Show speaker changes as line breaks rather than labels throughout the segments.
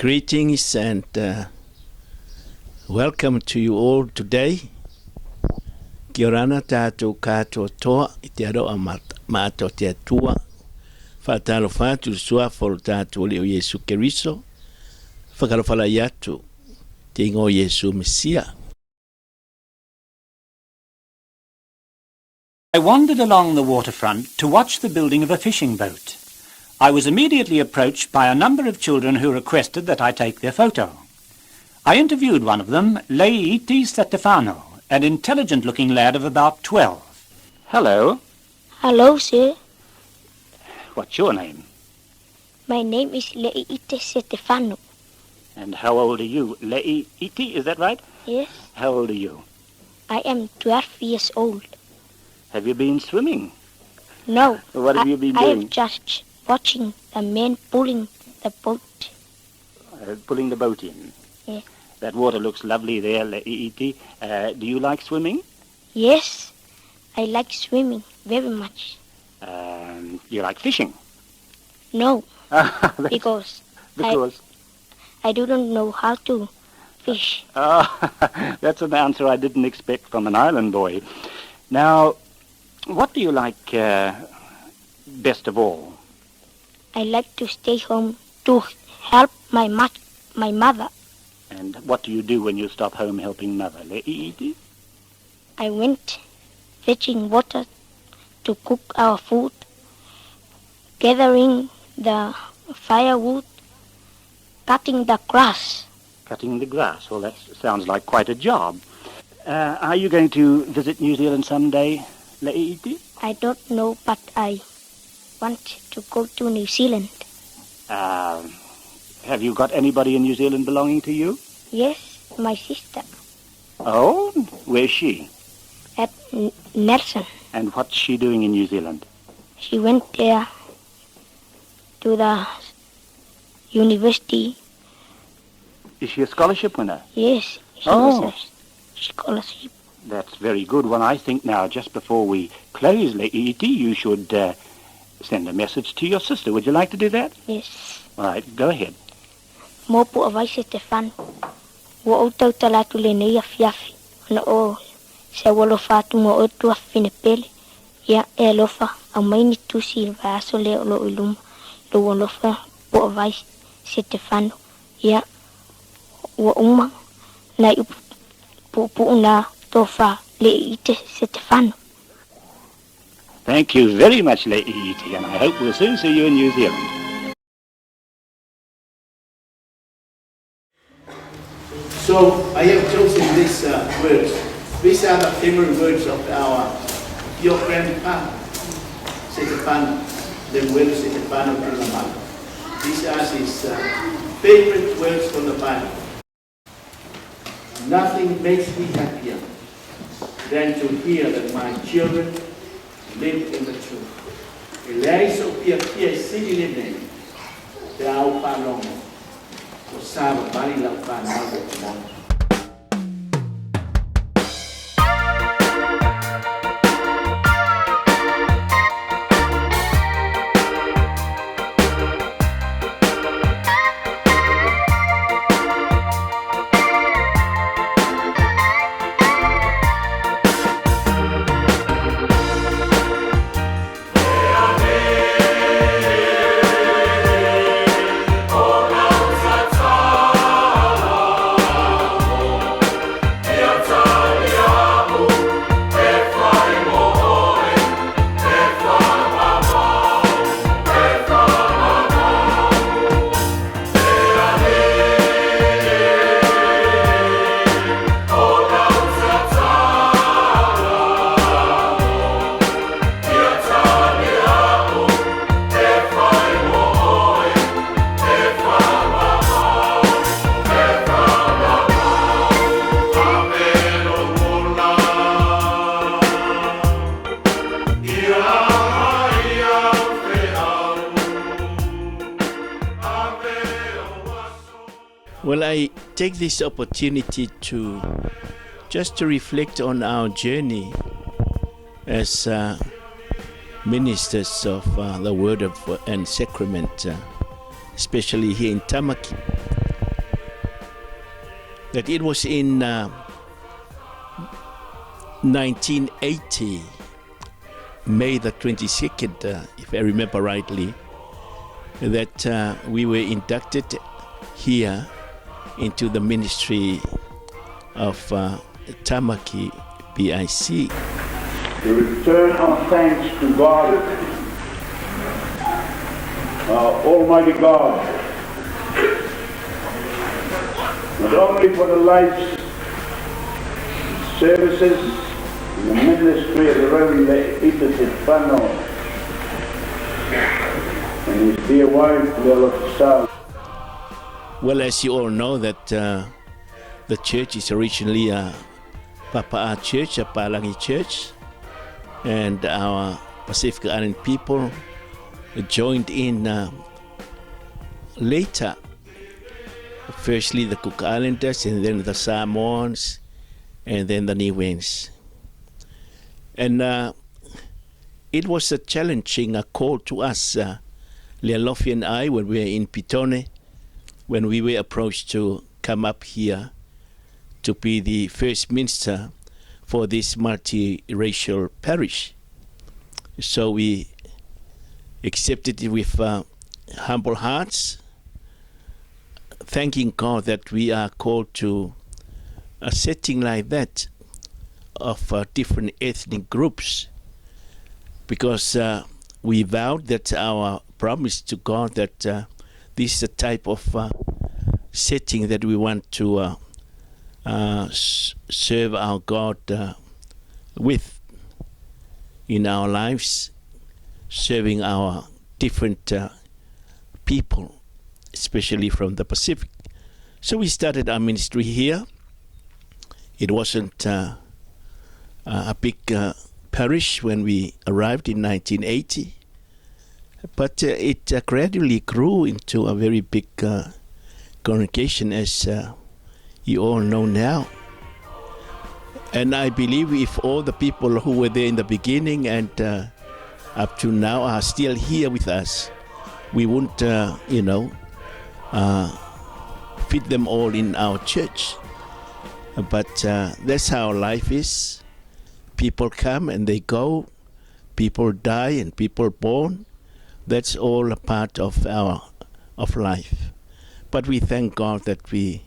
Greetings and welcome to you all today. Kia orana tātou katoa toa I te aroa mātou te atua. Whātalo whātu sua whoro tātou leo Yesu Keriso. Whakarowhala I atu te ingo Yesu Mesia.
I wandered along the waterfront to watch the building of a fishing boat. I was immediately approached by a number of children who requested that I take their photo. I interviewed one of them, Lei'ite Setefano, an intelligent-looking lad of about 12. Hello.
Hello, sir.
What's your name?
My name is Lei'ite Setefano.
And how old are you? Lei'ite, is that right?
Yes.
How old are you?
I am 12 years old.
Have you been swimming?
No.
What have you been
I
doing?
am just watching the men pulling the boat.
Pulling the boat in?
Yeah.
That water looks lovely there, Lei'ite. Do you like swimming?
Yes, I like swimming very much.
You like fishing?
No, because
Because?
I don't know how to fish.
That's an answer I didn't expect from an island boy. Now, what do you like best of all?
I like to stay home to help my mother.
And what do you do when you stop home helping mother, Lei'ite?
I went fetching water to cook our food, gathering the firewood, cutting the grass.
Cutting the grass. Well, that sounds like quite a job. Are you going to visit New Zealand someday, Lei'ite?
I don't know, but I want to go to New Zealand.
Have you got anybody in New Zealand belonging to you?
Yes, my sister.
Oh, where's she?
At Nelson.
And what's she doing in New Zealand?
She went there to the university.
Is she a scholarship winner?
Yes, she
Oh.
was a scholarship.
That's very good. Well, I think now, just before we close, Lei'ite, you should send a message to your sister. Would you like to do that?
Yes.
All right, go ahead.
Mō pu awai Setefano. Wo o tau talatu le nei a fiafi. Ona o se walofa atu mo o tua fine pele. Ia e alofa au maini tusi il vaso le o lo iluma. Lo walofa pu awai Setefano. Ia wo uma na pu na tofa Lei'ite Setefano.
Thank you very much, Lei'ite, and I hope we'll soon see you in New Zealand.
So I have chosen these words. These are the favorite words of your grandpa, Setefano, Lei'ite Setefano Tamaki. These are his favorite words from the Bible. Nothing makes me happier than to hear that my children live in the truth. Lei'ite PIPC living te au palongo. O sava bari la panado mo. Well, I take this opportunity to just to reflect on our journey as ministers of the Word and Sacrament, especially here in Tamaki that it was in 1980, May the 22nd, if I remember rightly, that we were inducted here into the ministry of Tamaki PIC.
To return our thanks to God, Almighty God, not only for the lives, services, and the ministry of the Reverend Lei'ite Setefano and his dear wife, L.Th.
Well, as you all know, that the church is originally a Papa'a Church, a Palangi Church, and our Pacific Island people joined in later. Firstly, the Cook Islanders, and then the Samoans, and then the Niueans. And it was a challenging call to us, L.Th and I, when we were in Pitone, when we were approached to come up here to be the first minister for this multiracial parish. So we accepted it with humble hearts, thanking God that we are called to a setting like that of different ethnic groups, because we vowed that our promise to God that this is the type of setting that we want to serve our God with in our lives, serving our different people, especially from the Pacific. So we started our ministry here. It wasn't a big parish when we arrived in 1980, but it gradually grew into a very big congregation, as you all know now. And I believe if all the people who were there in the beginning and up to now are still here with us, we won't, fit them all in our church. But that's how life is. People come and they go. People die and people born. That's all a part of life. But we thank God that we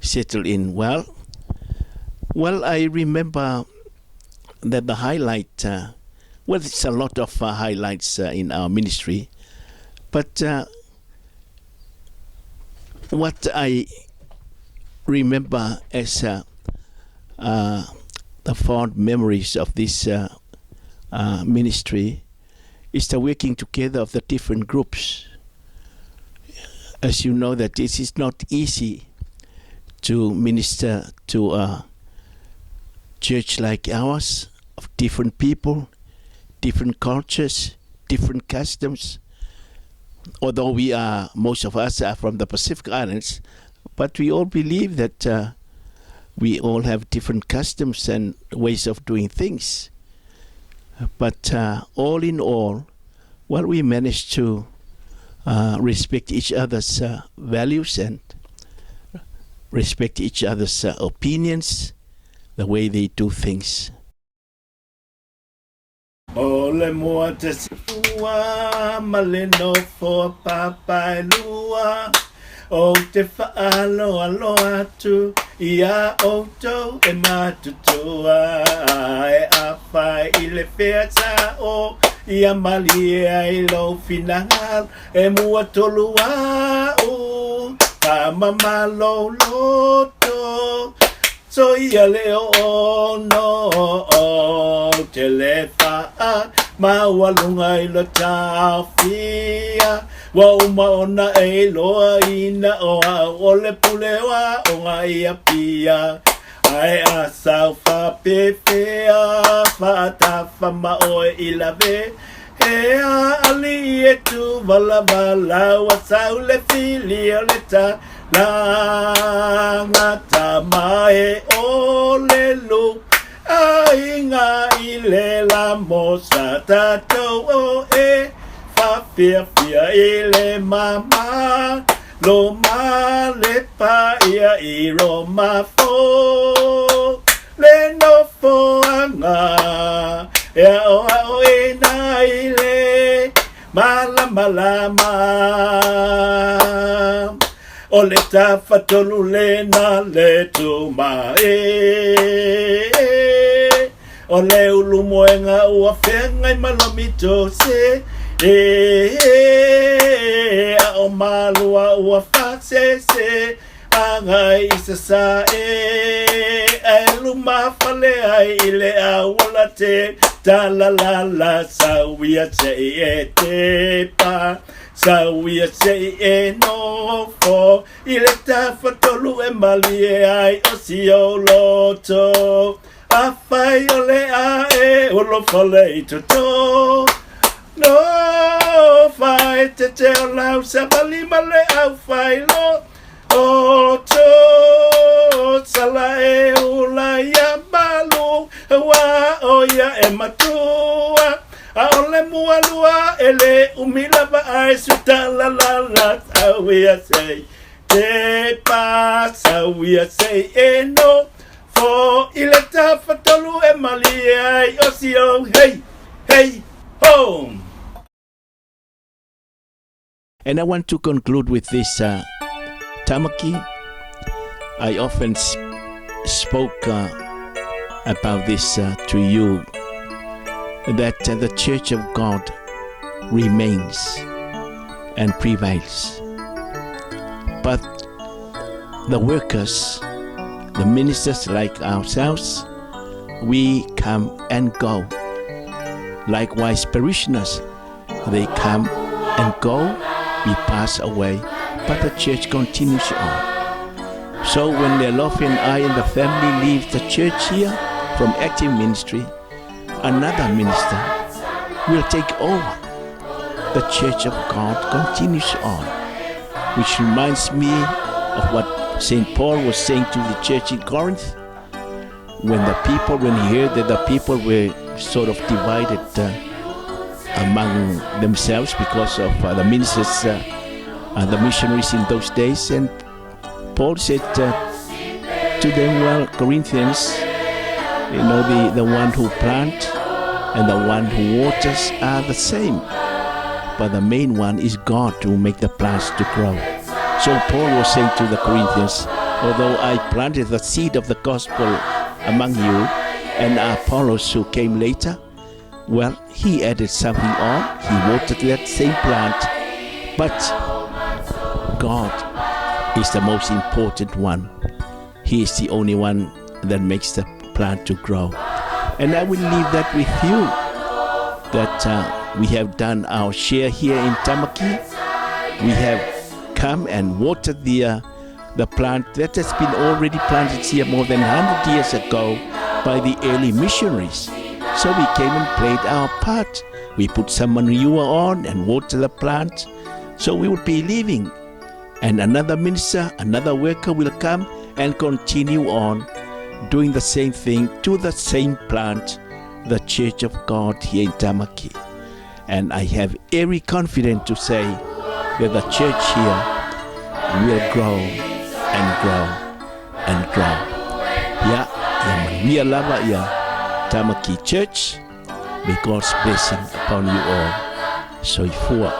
settle in well. Well, I remember that the highlight, it's a lot of highlights in our ministry, but what I remember as the fond memories of this ministry is the working together of the different groups. As you know, that this is not easy to minister to a church like ours, of different people, different cultures, different customs. Although most of us are from the Pacific Islands, but we all believe that we all have different customs and ways of doing things. But all in all, we managed to respect each other's values and respect each other's opinions, the way they do things. Ole moa te sifua maleno for papai lua o te whaalo aloha tu ia oto e matutua e awhai I le whea o ia mali e lo finangal e mua tolua o pa mama lo loto so ia leo no te le wha mawalunga I lo tawhia wa umaona e loa ina o le pulewa o nga ia pia ai a saufa pepea fata ma o ilave e a ali e tu vala vala wa saule fili o le ta la ngata mai o le lu ai nga I le la mosa tato o e fa fia fia I le mama Loma le pa ia I Roma fo le no fo anga ea o e na I le malama o le tawhatolu le na le tuma o le ulumoenga ua whenga I malomito se a o malua ua whakse se angai isa sa a luma whale ai I le a wala te talalala sa wia te te pa sa wia te no fo I le tawhatolu mali ai o si o loto a whai o le a o lo whale I to no whai te te o lau sa bali male au whai lo o to sala ula ia malu wa o ia matua a ole mua lua ele umila ba ai suta la la la awia say te pasa awia say no for ile tawhatolu mali ai o si o hey hey home. And I want to conclude with this Tamaki. I often spoke about this to you, that the Church of God remains and prevails. But the workers, the ministers like ourselves, we come and go. Likewise, parishioners, they come and go, we pass away, but the church continues on. So when L.Th and I and the family leave the church here from active ministry, another minister will take over. The Church of God continues on, which reminds me of what St. Paul was saying to the church in Corinth, when he heard that the people were sort of divided among themselves because of the ministers, the missionaries in those days. And Paul said to them, well, Corinthians, you know, the one who plants and the one who waters are the same, but the main one is God to make the plants to grow. So Paul was saying to the Corinthians, although I planted the seed of the gospel among you, and Apollos who came later, well, he added something on, he watered that same plant, but God is the most important one. He is the only one that makes the plant to grow. And I will leave that with you, that we have done our share here in Tamaki. We have come and watered the plant that has been already planted here more than 100 years ago by the early missionaries. So we came and played our part. We put some manure on and water the plant, so we would be leaving. And another minister, another worker will come and continue on doing the same thing to the same plant, the Church of God here in Tamaki. And I have every confidence to say that the church here will grow and grow and grow. We love ya Tamaki Church. May God's blessing upon you all. So for